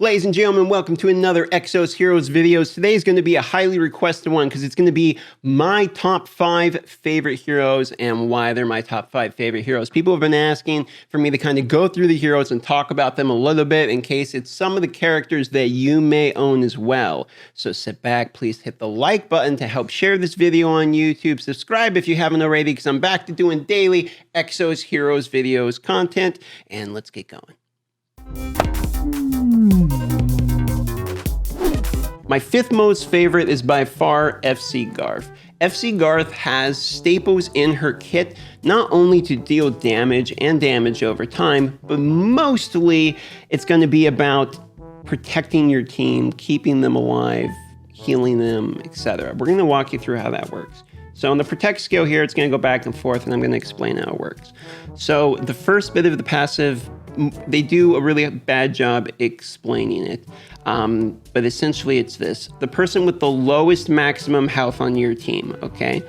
Ladies and gentlemen, welcome to another EXOS Heroes videos. Today is going to be a highly requested one because it's going to be my top 5 favorite heroes and why they're my top 5 favorite heroes. People have been asking for me to kind of go through the heroes and talk about them a little bit in case it's some of the characters that you may own as well. So sit back, please hit the like button to help share this video on YouTube. Subscribe if you haven't already because I'm back to doing daily EXOS Heroes videos content, and let's get going. My 5th most favorite is by far FC Garf. FC Garf has staples in her kit not only to deal damage and damage over time, but mostly it's going to be about protecting your team, keeping them alive, healing them, etc. We're going to walk you through how that works. So on the protect skill here, it's going to go back and forth, and I'm going to explain how it works. So the first bit of the passive, they do a really bad job explaining it. But essentially it's this. The person with the lowest maximum health on your team, okay,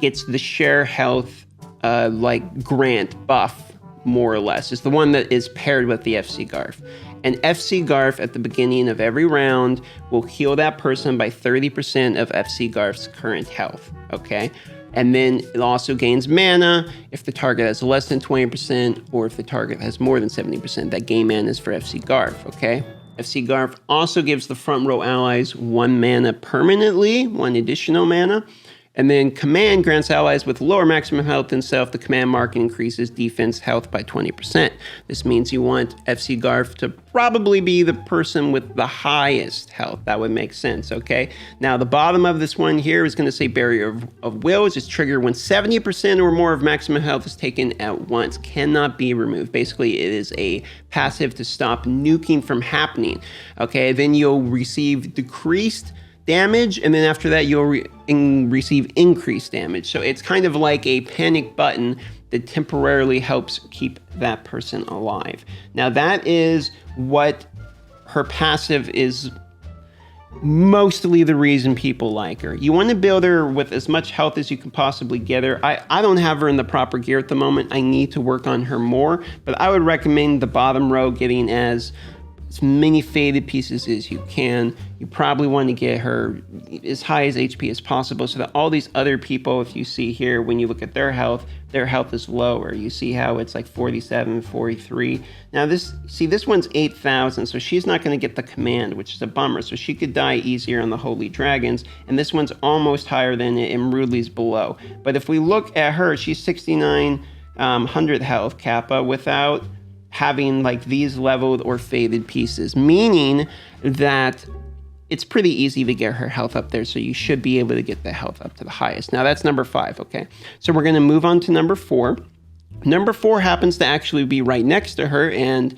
gets the share health like grant buff, more or less. It's the one that is paired with the FC Garf. And FC Garf at the beginning of every round will heal that person by 30% of FC Garf's current health, okay? And then it also gains mana if the target has less than 20% or if the target has more than 70%. That gain mana is for FC Garf, okay? FC Garf also gives the front row allies 1 mana permanently, 1 additional mana. And then command grants allies with lower maximum health than self. The command mark increases defense health by 20%. This means you want FC Garf to probably be the person with the highest health. That would make sense, okay? Now, the bottom of this one here is going to say Barrier of Wills is triggered when 70% or more of maximum health is taken at once. Cannot be removed. Basically, it is a passive to stop nuking from happening, okay? Then you'll receive decreased damage, and then after that you'll receive increased damage. So it's kind of like a panic button that temporarily helps keep that person alive. Now that is what her passive is, mostly the reason people like her. You want to build her with as much health as you can possibly get her. I don't have her in the proper gear at the moment. I need to work on her more, but I would recommend the bottom row getting as many faded pieces as you can. You probably want to get her as high as HP as possible so that all these other people, if you see here, when you look at their health is lower. You see how it's like 47, 43. Now this one's 8,000, so she's not going to get the command, which is a bummer. So she could die easier on the Holy Dragons, and this one's almost higher than it, and Rudley's below. But if we look at her, she's 6,900 health Kappa without having like these leveled or faded pieces, meaning that it's pretty easy to get her health up there, so you should be able to get the health up to the highest. Now that's number 5, okay? So we're gonna move on to number 4. Number 4 happens to actually be right next to her, and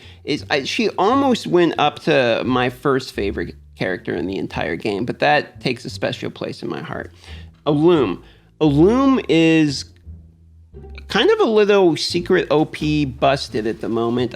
she almost went up to my first favorite character in the entire game, but that takes a special place in my heart. Illum. Illum is kind of a little secret OP busted at the moment.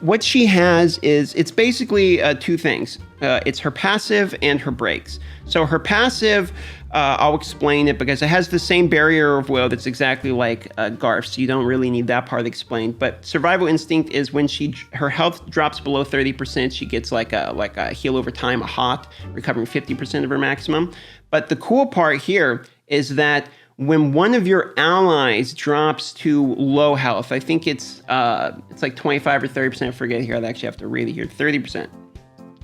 What she has is, it's basically 2 things. It's her passive and her breaks. So her passive, I'll explain it because it has the same Barrier of Will that's exactly like Garf, so you don't really need that part explained. But Survival Instinct is when her health drops below 30%, she gets like a heal over time, a hot, recovering 50% of her maximum. But the cool part here is that when one of your allies drops to low health, I think it's like 25 or 30%, I forget here, I'd actually have to read it here, 30%,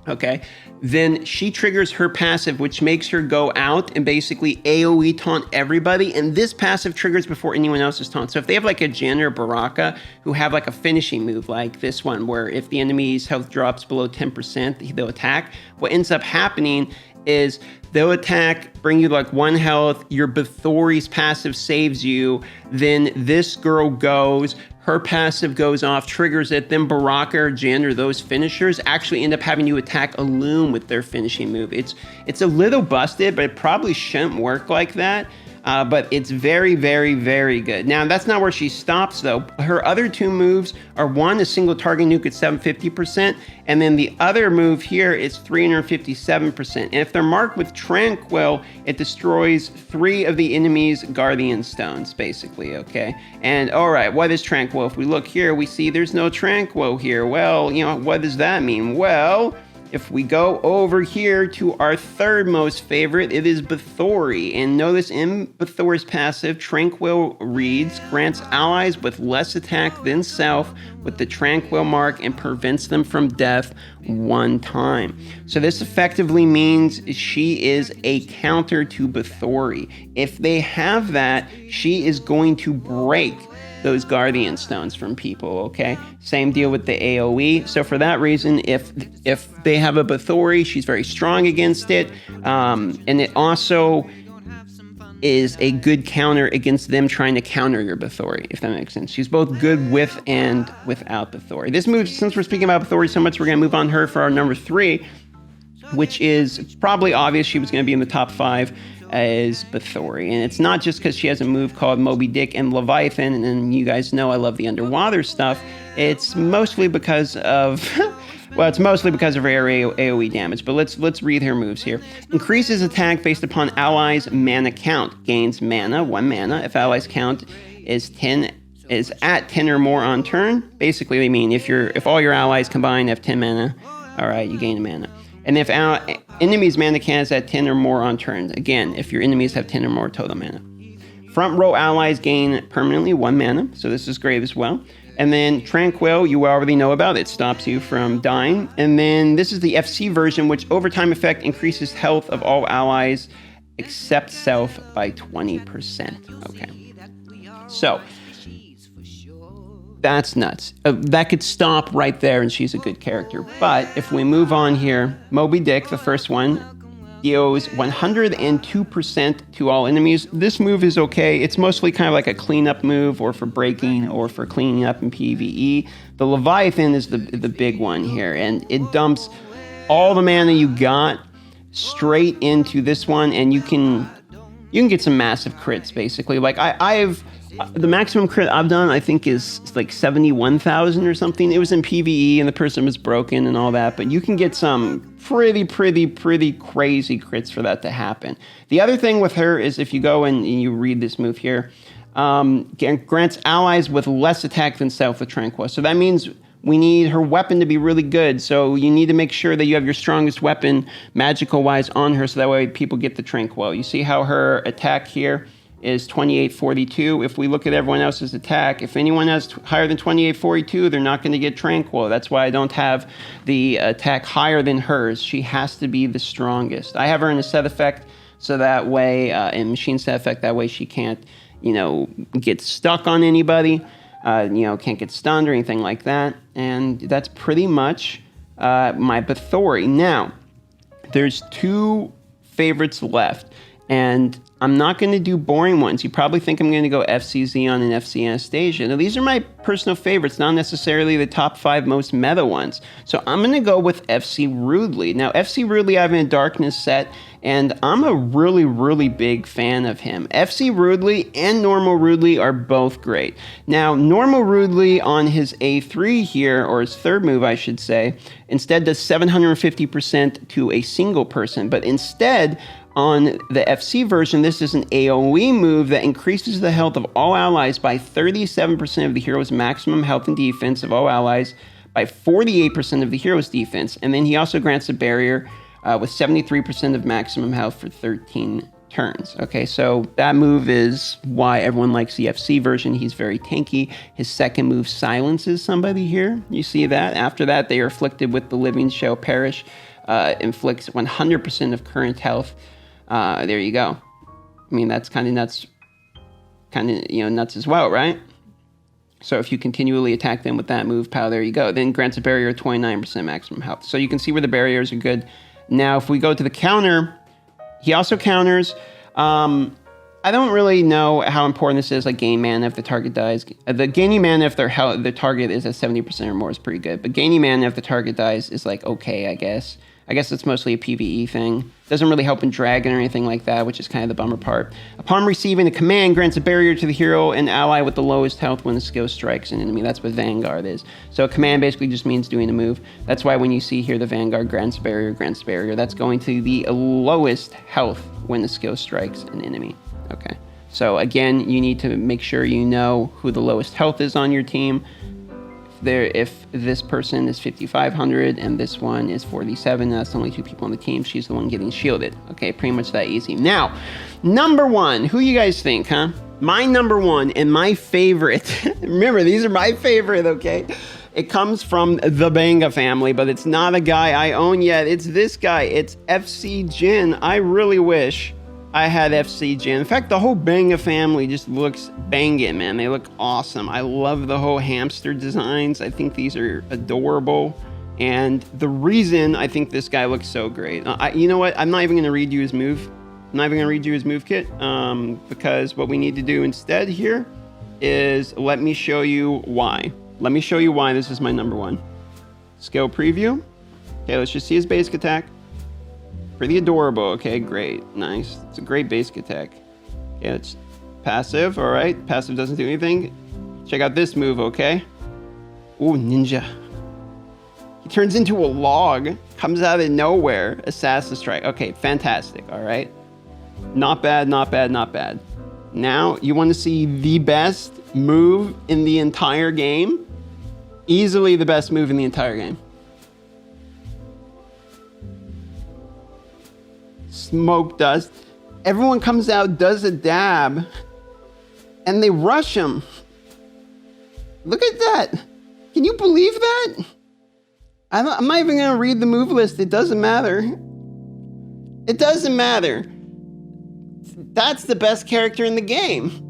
okay? Then she triggers her passive, which makes her go out and basically AoE taunt everybody, and this passive triggers before anyone else's taunt. So if they have like a Jen or Baraka who have like a finishing move like this one, where if the enemy's health drops below 10%, they'll attack, what ends up happening is they'll attack, bring you like 1 health, your Bathory's passive saves you, then this girl goes, her passive goes off, triggers it, then Baraka or Jen or those finishers actually end up having you attack Illum with their finishing move. It's a little busted, but it probably shouldn't work like that. But it's very, very, very good. Now, that's not where she stops, though. Her other 2 moves are, 1, a single target nuke at 750%, and then the other move here is 357%. And if they're marked with Tranquil, it destroys 3 of the enemy's Guardian Stones, basically, okay? And, all right, what is Tranquil? If we look here, we see there's no Tranquil here. Well, you know, what does that mean? Well, If we go over here to our third most favorite, it is Bathory. And notice in Bathory's passive, Tranquil reads, grants allies with less attack than self with the Tranquil mark and prevents them from death 1 time. So this effectively means she is a counter to Bathory. If they have that, she is going to break those Guardian Stones from people, okay? Same deal with the AoE. So for that reason, if they have a Bathory, she's very strong against it. And it also is a good counter against them trying to counter your Bathory, if that makes sense. She's both good with and without Bathory. This move, since we're speaking about Bathory so much, we're going to move on her for our number 3, which is probably obvious she was going to be in the top 5 as Bathory. And it's not just because she has a move called Moby Dick and Leviathan, and you guys know I love the underwater stuff. It's mostly because of well, it's mostly because of her AoE damage, but let's read her moves here. Increases attack based upon allies' mana count. Gains mana, 1 mana, if allies count is at 10 or more on turn. Basically, they mean if all your allies combined have 10 mana, all right, you gain a mana. And if enemies' mana count is at 10 or more on turn, again, if your enemies have 10 or more total mana. Front row allies gain permanently 1 mana, so this is great as well. And then Tranquil, you already know about, it stops you from dying. And then this is the FC version, which overtime effect increases health of all allies except self by 20%. Okay, so that's nuts. That could stop right there and she's a good character. But if we move on here, Moby Dick, the first one, deals 102% to all enemies. This move is okay. It's mostly kind of like a cleanup move or for breaking or for cleaning up in PvE. The Leviathan is the big one here, and it dumps all the mana you got straight into this one, and you can get some massive crits basically. Like I've the maximum crit I've done, I think, is like 71,000 or something. It was in PvE and the person was broken and all that, but you can get some pretty crazy crits for that to happen. The other thing with her is if you go and you read this move here, grants allies with less attack than self with Tranquil. So that means we need her weapon to be really good. So you need to make sure that you have your strongest weapon magical-wise on her so that way people get the Tranquil. You see how her attack here is 2842. If we look at everyone else's attack, if anyone has higher than 2842, they're not going to get Tranquil. That's why I don't have the attack higher than hers. She has to be the strongest. I have her in a set effect, so that way, in machine set effect, that way she can't, get stuck on anybody, can't get stunned or anything like that. And that's pretty much my Bathory. Now, there's 2 favorites left, and I'm not going to do boring ones. You probably think I'm going to go FC Xeon and FC Anastasia. Now, these are my personal favorites, not necessarily the top 5 most meta ones. So I'm going to go with FC Rudely. Now, FC Rudely I have in a Darkness set, and I'm a really big fan of him. FC Rudely and Normal Rudely are both great. Now, Normal Rudely on his A3 here, or his third move, I should say, instead does 750% to a single person, but instead, on the FC version, this is an AoE move that increases the health of all allies by 37% of the hero's maximum health and defense of all allies, by 48% of the hero's defense, and then he also grants a barrier with 73% of maximum health for 13 turns. Okay, so that move is why everyone likes the FC version. He's very tanky. His second move silences somebody here. You see that? After that, they are afflicted with the living shall perish, inflicts 100% of current health. There you go. I mean, that's kind of nuts. Nuts as well, right? So if you continually attack them with that move, pow, there you go. Then grants a barrier of 29% maximum health. So you can see where the barriers are good. Now, if we go to the counter, he also counters. I don't really know how important this is, like gain mana if the target dies. The gaining mana if the target is at 70% or more is pretty good. But gaining mana if the target dies is like okay, I guess. I guess it's mostly a PvE thing. Doesn't really help in Dragon or anything like that, which is kind of the bummer part. Upon receiving a command, grants a barrier to the hero and ally with the lowest health when the skill strikes an enemy. That's what Vanguard is. So a command basically just means doing a move. That's why when you see here the Vanguard grants barrier, that's going to the lowest health when the skill strikes an enemy. Okay. So again, you need to make sure you know who the lowest health is on your team. if this person is 5,500 and this one is 47, that's only 2 people on the team. She's the one getting shielded. Okay, pretty much that easy. Now, number 1, who you guys think, huh? My number 1 and my favorite, remember, these are my favorite, okay? It comes from the Banga family, but it's not a guy I own yet. It's this guy. It's FC Jin. I really wish I had FC Jin. In fact, the whole Banga family just looks banging, man. They look awesome. I love the whole hamster designs. I think these are adorable. And the reason I think this guy looks so great, you know what? I'm not even going to read you his move. I'm not even going to read you his move kit because what we need to do instead here is let me show you why. Let me show you why this is my number 1. Skill preview. Okay, let's just see his basic attack. Pretty adorable. Okay, great. Nice. It's a great basic attack. Okay, it's passive. All right. Passive doesn't do anything. Check out this move, okay? Ooh, ninja. He turns into a log. Comes out of nowhere. Assassin strike. Okay, fantastic. All right. Not bad, not bad, not bad. Now, you want to see the best move in the entire game? Easily the best move in the entire game. Smoke dust. Everyone comes out, does a dab, and they rush him. Look at that. Can you believe that? I'm not even going to read the move list. It doesn't matter. It doesn't matter. That's the best character in the game.